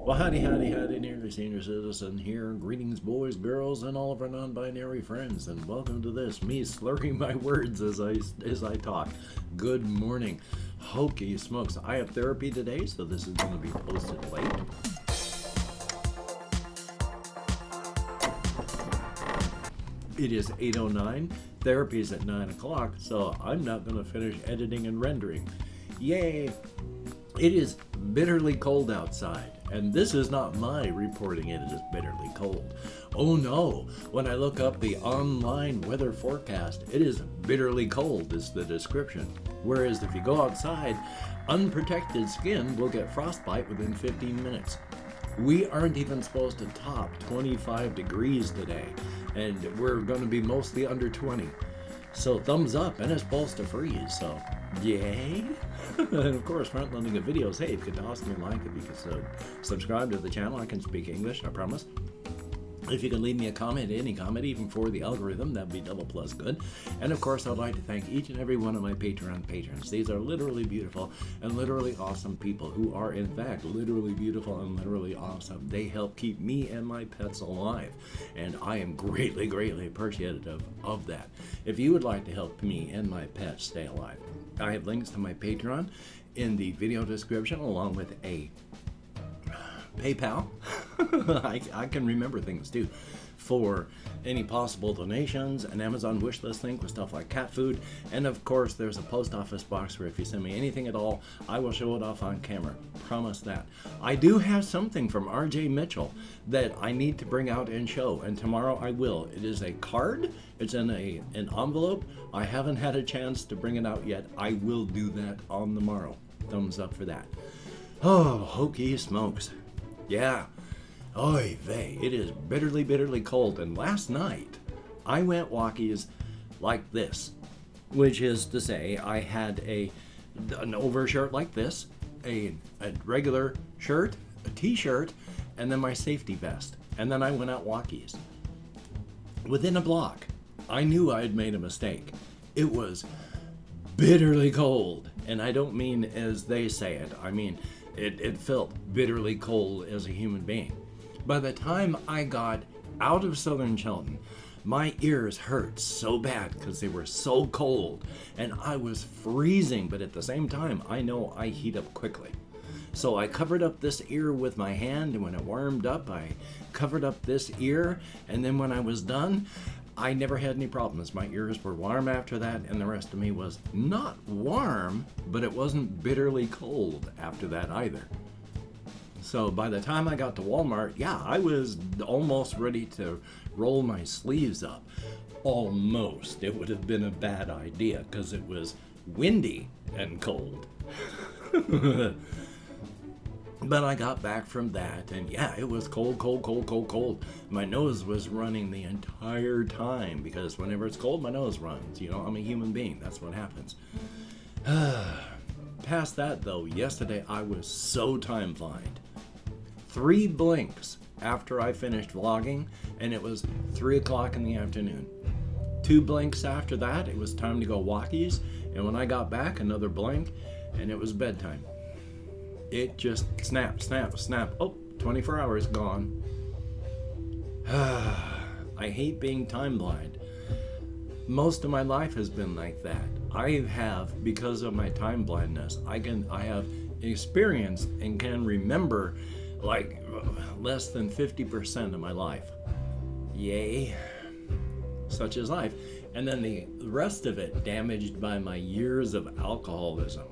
Well, howdy, nearly senior citizen here. Greetings, boys, girls, and all of our non-binary friends, and welcome to this, me slurring my words as I talk. Good morning. Hokey smokes. I have therapy today, so this is going to be posted late. It is 8:09. Therapy is at 9 o'clock, so I'm not going to finish editing and rendering. Yay! It is bitterly cold outside. And this is not my reporting it is bitterly cold. Oh no, when I look up the online weather forecast, it is bitterly cold is the description. Whereas if you go outside, unprotected skin will get frostbite within 15 minutes. We aren't even supposed to top 25 degrees today, and we're going to be mostly under 20. So thumbs up, and it's supposed to freeze, so yay! And of course, front-loading of videos. Hey, if you could toss me a like, if you could subscribe to the channel, I can speak English, I promise. If you can leave me a comment, any comment, even for the algorithm, that'd be double plus good. And of course, I'd like to thank each and every one of my Patreon patrons. These are literally beautiful and literally awesome people who are, in fact, literally beautiful and literally awesome. They help keep me and my pets alive, and I am greatly, greatly appreciative of that. If you would like to help me and my pets stay alive, I have links to my Patreon in the video description, along with a PayPal. I can remember things too, for any possible donations, an Amazon wish list link with stuff like cat food, and of course there's a post office box where if you send me anything at all, I will show it off on camera. Promise that. I do have something from RJ Mitchell that I need to bring out and show, and tomorrow I will. It is a card. It's in an envelope. I haven't had a chance to bring it out yet. I will do that on the morrow. Thumbs up for that. Oh, hokey smokes. Yeah. Oy vey, it is bitterly, bitterly cold. And last night, I went walkies like this, which is to say I had an overshirt like this, a regular shirt, a t-shirt, and then my safety vest. And then I went out walkies. Within a block, I knew I had made a mistake. It was bitterly cold. And I don't mean as they say it. I mean, it felt bitterly cold as a human being. By the time I got out of southern Shelton, my ears hurt so bad because they were so cold, and I was freezing, but at the same time, I know I heat up quickly. So I covered up this ear with my hand, and when it warmed up, I covered up this ear, and then when I was done, I never had any problems. My ears were warm after that, and the rest of me was not warm, but it wasn't bitterly cold after that either. So by the time I got to Walmart, yeah, I was almost ready to roll my sleeves up. Almost. It would have been a bad idea because it was windy and cold. But I got back from that, and yeah, it was cold, cold, cold, cold, cold. My nose was running the entire time because whenever it's cold, my nose runs. You know, I'm a human being. That's what happens. Past that, though, yesterday I was so time-blind. 3 blinks after I finished vlogging, and it was 3 o'clock in the afternoon. 2 blinks after that, it was time to go walkies, and when I got back, another blink, and it was bedtime. It just snap, snap, snap. Oh, 24 hours gone. I hate being time blind. Most of my life has been like that. I have, because of my time blindness, I have experienced and can remember like less than 50% of my life. Yay. Such is life. And then the rest of it damaged by my years of alcoholism.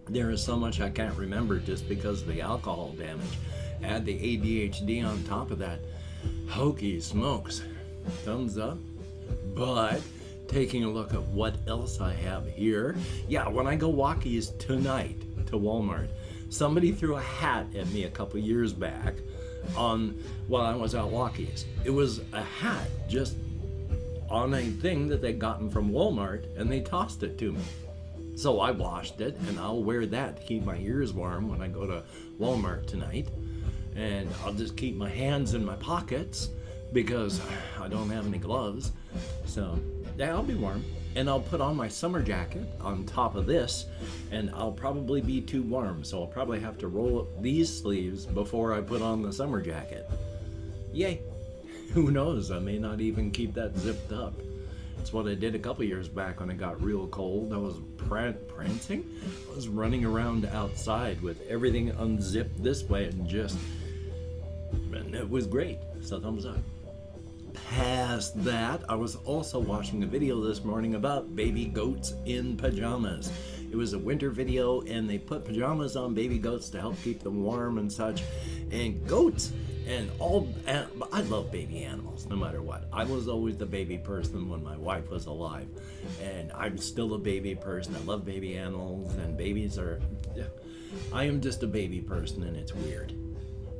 There is so much I can't remember just because of the alcohol damage. Add the ADHD on top of that. Hokey smokes. Thumbs up. But taking a look at what else I have here. Yeah, when I go walkies tonight to Walmart, somebody threw a hat at me a couple years back while I was out walkies. It was a hat just on a thing that they'd gotten from Walmart, and they tossed it to me. So I washed it, and I'll wear that to keep my ears warm when I go to Walmart tonight. And I'll just keep my hands in my pockets because I don't have any gloves. So yeah, I'll be warm. and I'll put on my summer jacket on top of this, and I'll probably be too warm, so I'll probably have to roll up these sleeves before I put on the summer jacket. Yay. Who knows, I may not even keep that zipped up. It's what I did a couple years back when it got real cold. I was prancing. I was running around outside with everything unzipped this way and it was great. So thumbs up. Past that, I was also watching a video this morning about baby goats in pajamas. It was a winter video, and they put pajamas on baby goats to help keep them warm and such. And goats I love baby animals no matter what. I was always the baby person when my wife was alive, and I'm still a baby person. I love baby animals, and I am just a baby person, and it's weird.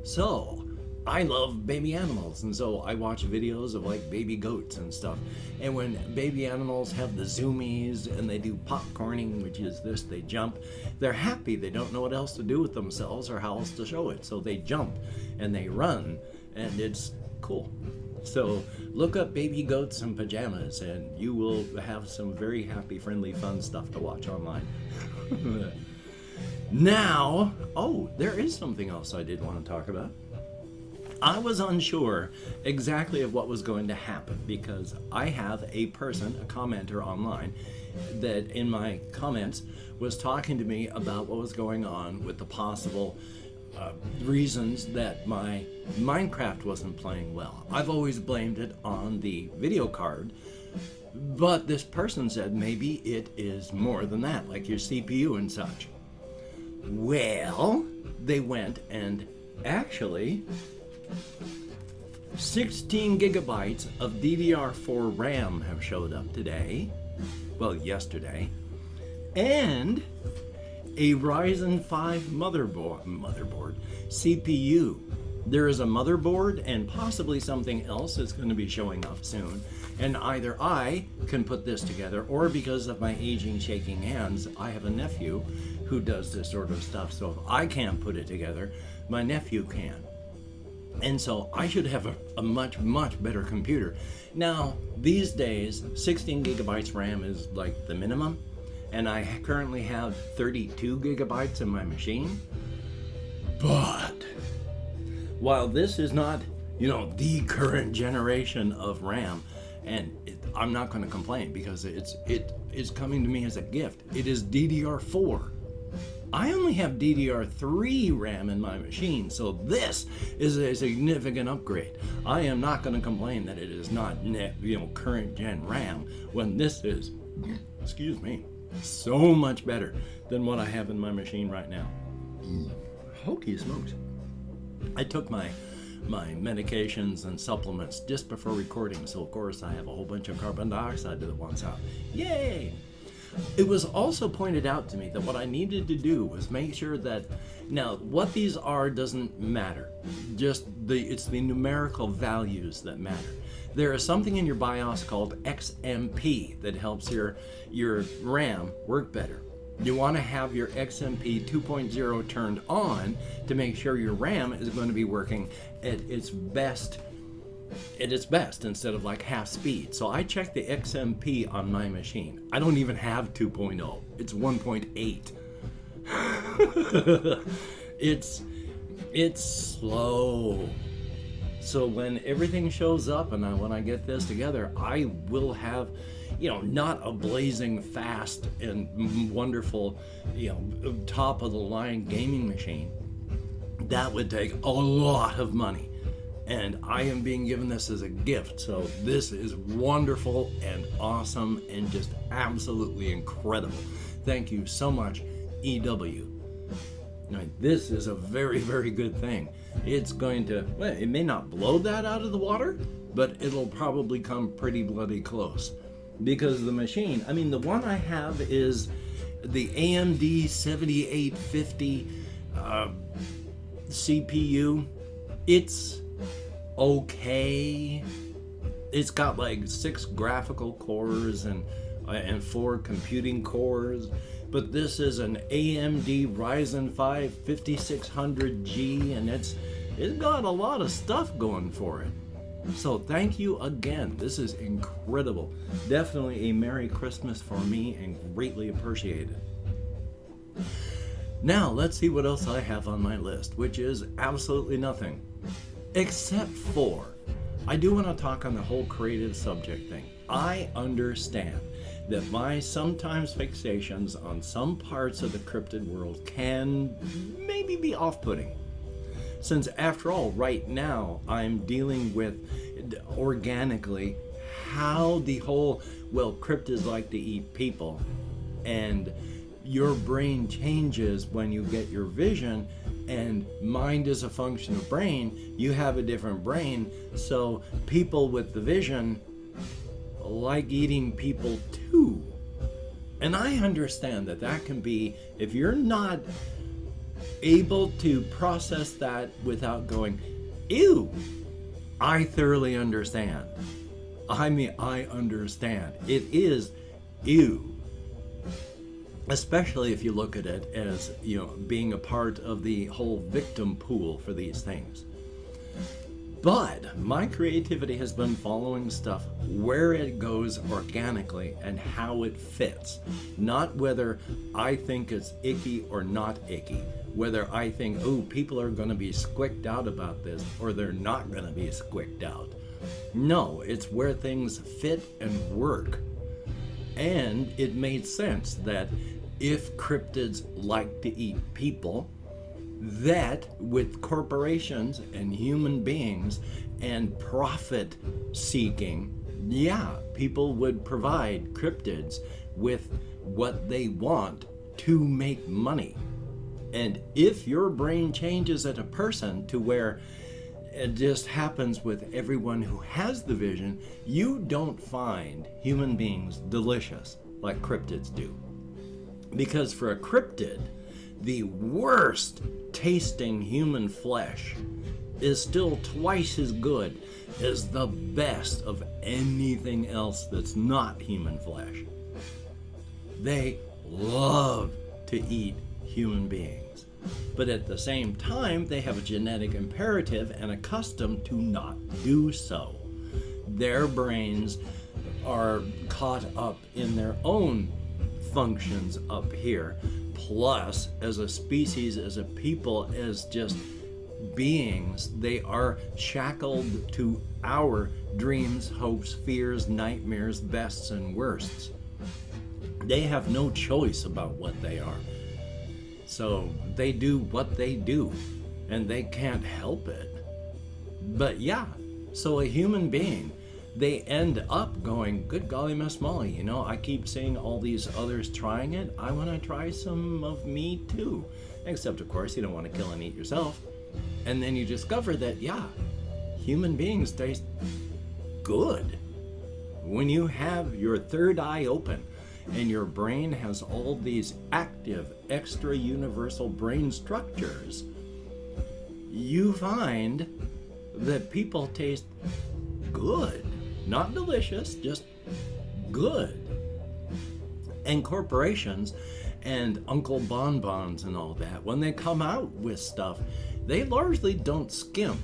So I love baby animals, and so I watch videos of like baby goats and stuff. And when baby animals have the zoomies and they do popcorning, which is this, they jump, they're happy. They don't know what else to do with themselves or how else to show it. So they jump and they run, and it's cool. So look up baby goats in pajamas, and you will have some very happy, friendly, fun stuff to watch online. Now, there is something else I did want to talk about. I was unsure exactly of what was going to happen because I have a commenter online that in my comments was talking to me about what was going on with the possible reasons that my Minecraft wasn't playing well. I've always blamed it on the video card, but this person said maybe it is more than that, like your CPU and such. Well, they went and actually 16 gigabytes of DDR4 RAM have showed up today, yesterday, and a Ryzen 5 motherboard CPU. There is a motherboard and possibly something else that's going to be showing up soon, and either I can put this together, or because of my aging, shaking hands, I have a nephew who does this sort of stuff, so if I can't put it together, my nephew can. And so I should have a much, much better computer. Now, these days, 16 gigabytes RAM is like the minimum, and I currently have 32 gigabytes in my machine. But while this is not, the current generation of RAM, and I'm not going to complain because it is coming to me as a gift. It is DDR4. I only have DDR3 RAM in my machine, so this is a significant upgrade. I am not going to complain that it is not current gen RAM when this is, so much better than what I have in my machine right now. Hokey smokes. I took my medications and supplements just before recording, so of course I have a whole bunch of carbon dioxide that wants out. Yay! It was also pointed out to me that what I needed to do was make sure that, now what these are doesn't matter, it's the numerical values that matter. There is something in your BIOS called XMP that helps your RAM work better. You want to have your XMP 2.0 turned on to make sure your RAM is going to be working at its best instead of like half speed. So I checked the XMP on my machine. I don't even have 2.0. It's 1.8. It's slow. So when everything shows up and when I get this together, I will have, not a blazing fast and wonderful, top of the line gaming machine. That would take a lot of money. And I am being given this as a gift, so this is wonderful and awesome and just absolutely incredible. Thank you so much, EW. This is a very, very good thing. It's going to, it may not blow that out of the water, but it'll probably come pretty bloody close. Because the machine, the one I have is the AMD 7850 CPU. It's okay. It's got like 6 graphical cores and 4 computing cores, but this is an AMD Ryzen 5 5600G, and it's got a lot of stuff going for it. So thank you again. This is incredible. Definitely a Merry Christmas for me and greatly appreciated. Now let's see what else I have on my list, which is absolutely nothing. Except for, I do want to talk on the whole creative subject thing. I understand that my sometimes fixations on some parts of the cryptid world can maybe be off-putting. Since after all, right now, I'm dealing with organically how the whole, well, cryptids like to eat people, and your brain changes when you get your vision, and mind is a function of brain. You have a different brain, so people with the vision like eating people too. And I understand that that can be, if you're not able to process that without going, ew, I thoroughly understand. I mean, I understand. It is ew. Especially if you look at it as, you know, being a part of the whole victim pool for these things. But my creativity has been following stuff where it goes organically and how it fits. Not whether I think it's icky or not icky. Whether I think, oh, people are going to be squicked out about this, or they're not going to be squicked out. No, it's where things fit and work. And it made sense that if cryptids like to eat people, that with corporations and human beings and profit seeking, yeah, people would provide cryptids with what they want to make money. And if your brain changes as a person to where it just happens with everyone who has the vision, you don't find human beings delicious like cryptids do. Because for a cryptid, the worst tasting human flesh is still twice as good as the best of anything else that's not human flesh. They love to eat human beings, but at the same time, they have a genetic imperative and a custom to not do so. Their brains are caught up in their own functions up here. Plus, as a species, as a people, as just beings, they are shackled to our dreams, hopes, fears, nightmares, bests, and worsts. They have no choice about what they are. So they do what they do, and they can't help it. But yeah, so a human being, they end up going, good golly Miss Molly, you know, I keep seeing all these others trying it. I want to try some of me too. Except, of course, you don't want to kill and eat yourself. And then you discover that, yeah, human beings taste good. When you have your third eye open and your brain has all these active, extra-universal brain structures, you find that people taste good. Not delicious, just good. And corporations and Uncle Bonbons and all that, when they come out with stuff, they largely don't skimp.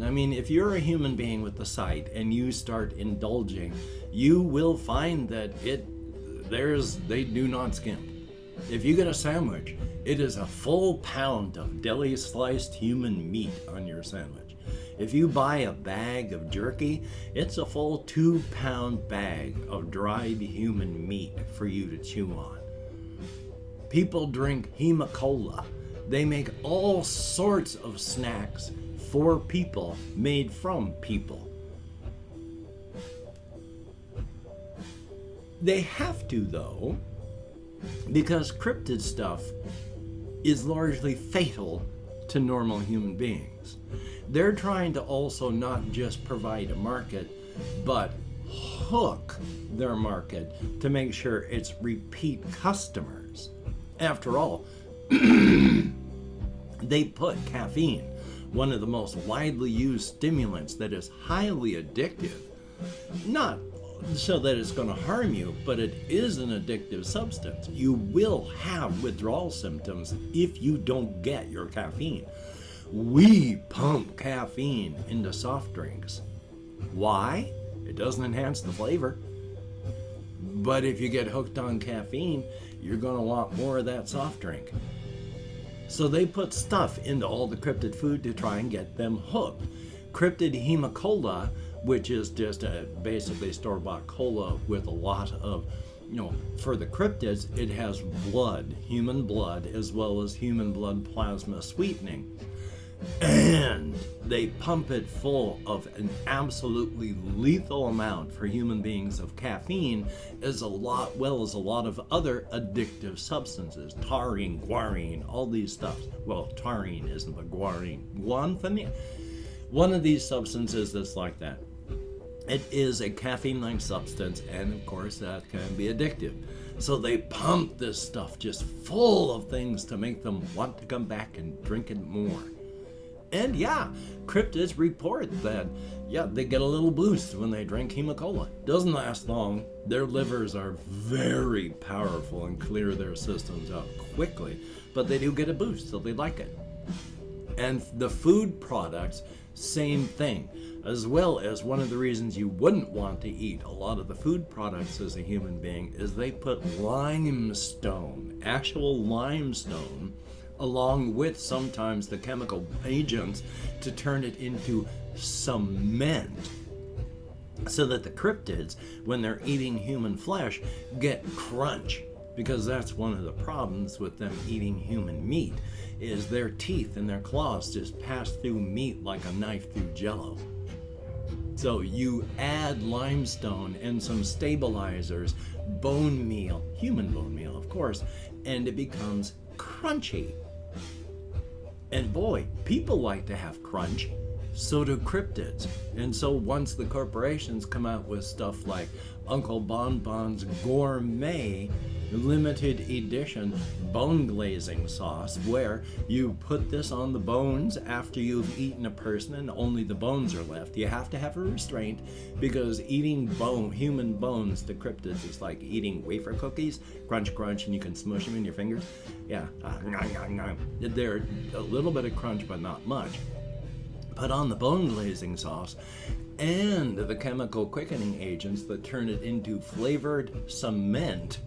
I mean, if you're a human being with the sight and you start indulging, you will find that they do not skimp. If you get a sandwich, it is a full pound of deli sliced human meat on your sandwich. If you buy a bag of jerky, it's a full 2-pound bag of dried human meat for you to chew on. People drink Hema-Cola. They make all sorts of snacks for people, made from people. They have to, though, because cryptid stuff is largely fatal to normal human beings. They're trying to also not just provide a market, but hook their market to make sure it's repeat customers. After all, they put caffeine, one of the most widely used stimulants that is highly addictive, not so that it's going to harm you, but it is an addictive substance. You will have withdrawal symptoms if you don't get your caffeine. We pump caffeine into soft drinks. Why? It doesn't enhance the flavor. But if you get hooked on caffeine, you're going to want more of that soft drink. So they put stuff into all the cryptid food to try and get them hooked. Cryptid hemicola, which is just basically store-bought cola with a lot of, for the cryptids, it has blood, human blood, as well as human blood plasma sweetening. And they pump it full of an absolutely lethal amount for human beings of caffeine, as well as a lot of other addictive substances, taurine, guarine, all these stuff. Well, taurine isn't, but guarine. One of these substances that's like that. It is a caffeine-like substance, and of course that can be addictive. So they pump this stuff just full of things to make them want to come back and drink it more. And yeah, cryptids report that, they get a little boost when they drink hemicola. Doesn't last long. Their livers are very powerful and clear their systems out quickly, but they do get a boost, so they like it. And the food products, same thing. As well as one of the reasons you wouldn't want to eat a lot of the food products as a human being is they put limestone, actual limestone, along with sometimes the chemical agents to turn it into cement, so that the cryptids, when they're eating human flesh, get crunch. Because that's one of the problems with them eating human meat, is their teeth and their claws just pass through meat like a knife through jello. So you add limestone and some stabilizers, bone meal, human bone meal of course, and it becomes crunchy. And boy, people like to have crunch, so do cryptids. And so once the corporations come out with stuff like Uncle Bonbon's Gourmet limited edition bone glazing sauce, where you put this on the bones after you've eaten a person and only the bones are left. You have to have a restraint, because eating human bones to cryptids is like eating wafer cookies. Crunch, crunch, and you can smush them in your fingers. Yeah, they're a little bit of crunch, but not much. Put on the bone glazing sauce and the chemical quickening agents that turn it into flavored cement,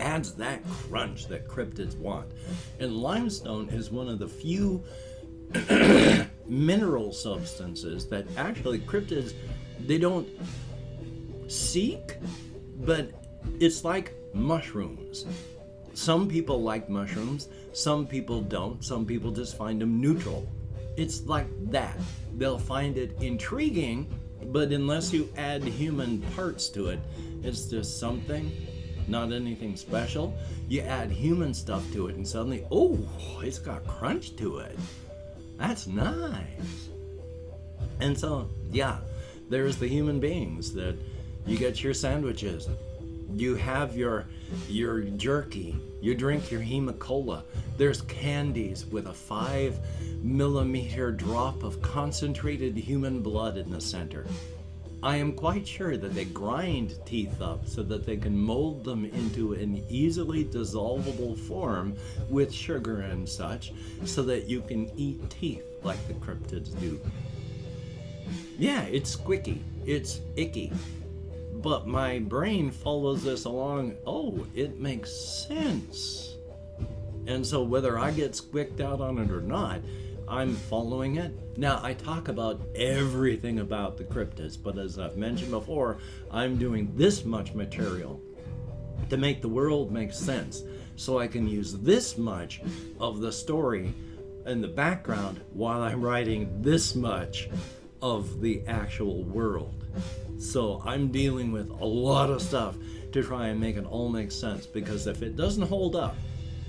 adds that crunch that cryptids want. And limestone is one of the few mineral substances that actually cryptids, they don't seek, but it's like mushrooms. Some people like mushrooms, some people don't, some people just find them neutral. It's like that. They'll find it intriguing, but unless you add human parts to it, it's just something, not anything special. You add human stuff to it and suddenly, oh, it's got crunch to it. That's nice. And so, there's the human beings that you get your sandwiches, you have your jerky, you drink your hemicola. There's candies with a 5-millimeter drop of concentrated human blood in the center. I am quite sure that they grind teeth up so that they can mold them into an easily dissolvable form with sugar and such, so that you can eat teeth like the cryptids do. Yeah, it's squicky, it's icky, but my brain follows this along. Oh, it makes sense. And so whether I get squicked out on it or not, I'm following it. Now, I talk about everything about the cryptids, but as I've mentioned before, I'm doing this much material to make the world make sense, so I can use this much of the story in the background while I'm writing this much of the actual world. So I'm dealing with a lot of stuff to try and make it all make sense, because if it doesn't hold up,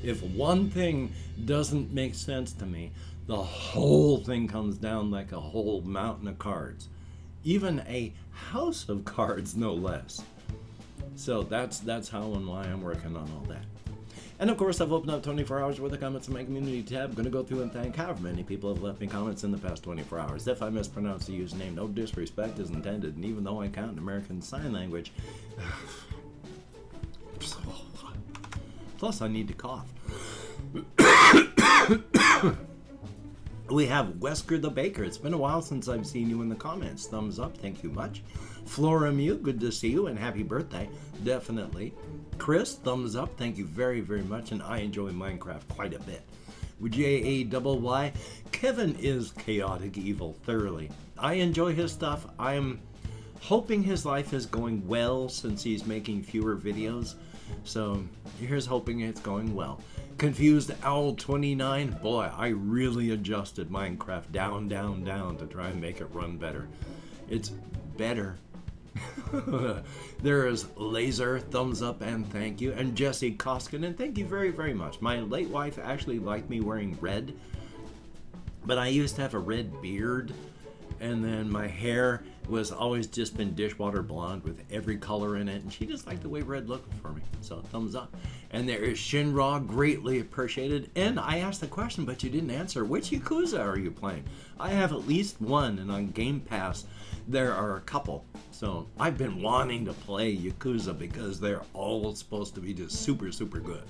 if one thing doesn't make sense to me, the whole thing comes down like a whole mountain of cards. Even a house of cards, no less. So that's how and why I'm working on all that. And of course, I've opened up 24 hours worth of comments in my community tab. I'm going to go through and thank however many people have left me comments in the past 24 hours. If I mispronounce the username, no disrespect is intended. And even though I count in American Sign Language, plus I need to cough. We have Wesker the Baker. It's been a while since I've seen you in the comments. Thumbs up, thank you much. Flora Mew, good to see you and happy birthday. Definitely. Chris, thumbs up, thank you very, very much. And I enjoy Minecraft quite a bit. JAYY, Kevin is chaotic evil thoroughly. I enjoy his stuff. I'm hoping his life is going well since he's making fewer videos. So here's hoping it's going well. Confused Owl 29, boy, I really adjusted Minecraft down to try and make it run better. It's better. There is Laser, thumbs up and thank you. And Jesse Koskinen, thank you very, very much. My late wife actually liked me wearing red, but I used to have a red beard, and then my hair was always just been dishwater blonde with every color in it, and she just liked the way red looked for me. So thumbs up. And there is Shinra, greatly appreciated. And I asked the question, but you didn't answer. Which Yakuza are you playing? I have at least one, and on Game Pass there are a couple. So I've been wanting to play Yakuza because they're all supposed to be just super, super good.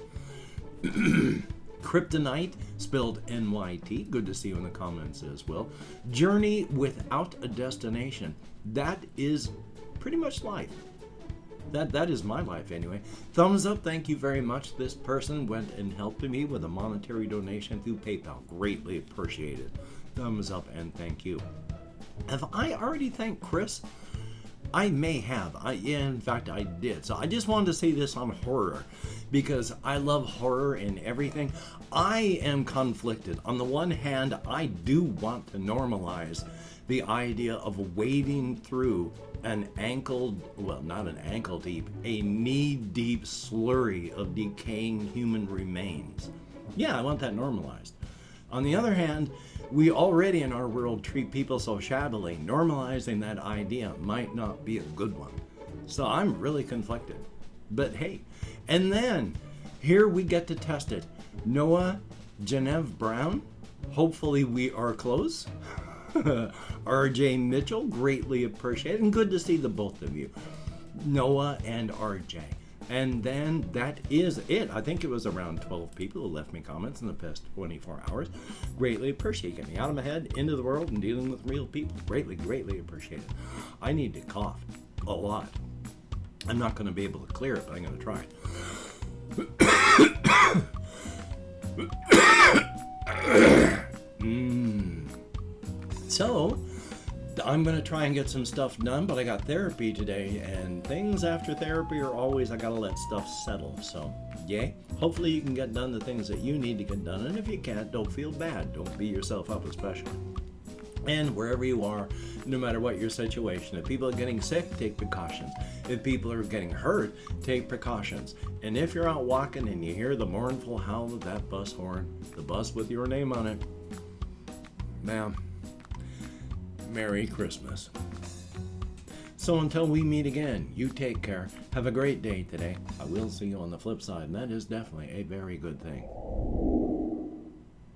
Kryptonite, spelled NYT. Good to see you in the comments as well. Journey without a destination. That is pretty much life. That is my life anyway. Thumbs up, thank you very much. This person went and helped me with a monetary donation through PayPal. Greatly appreciated. Thumbs up and thank you. Have I already thanked Chris? I may have. In fact, I did. So I just wanted to say this on horror because I love horror and everything. I am conflicted. On the one hand, I do want to normalize the idea of wading through an ankle, well, not an ankle deep, a knee-deep slurry of decaying human remains. Yeah, I want that normalized. On the other hand, we already in our world treat people so shabbily. Normalizing that idea might not be a good one. So I'm really conflicted. But hey, and then here we get to test it. Noah Genevieve Brown, hopefully we are close. RJ Mitchell, greatly appreciated, and good to see the both of you, Noah and RJ. And then that is it. I think it was around 12 people who left me comments in the past 24 hours. Greatly appreciate getting me out of my head, into the world, and dealing with real people. Greatly, greatly appreciated. I need to cough a lot. I'm not going to be able to clear it, but I'm going to try. So, I'm going to try and get some stuff done, but I got therapy today, and things after therapy are always, I got to let stuff settle. So, yay. Hopefully you can get done the things that you need to get done, and if you can't, don't feel bad. Don't beat yourself up especially. And wherever you are, no matter what your situation, if people are getting sick, take precautions. If people are getting hurt, take precautions. And if you're out walking and you hear the mournful howl of that bus horn, the bus with your name on it, ma'am, Merry Christmas. So until we meet again, you take care. Have a great day today. I will see you on the flip side, and that is definitely a very good thing.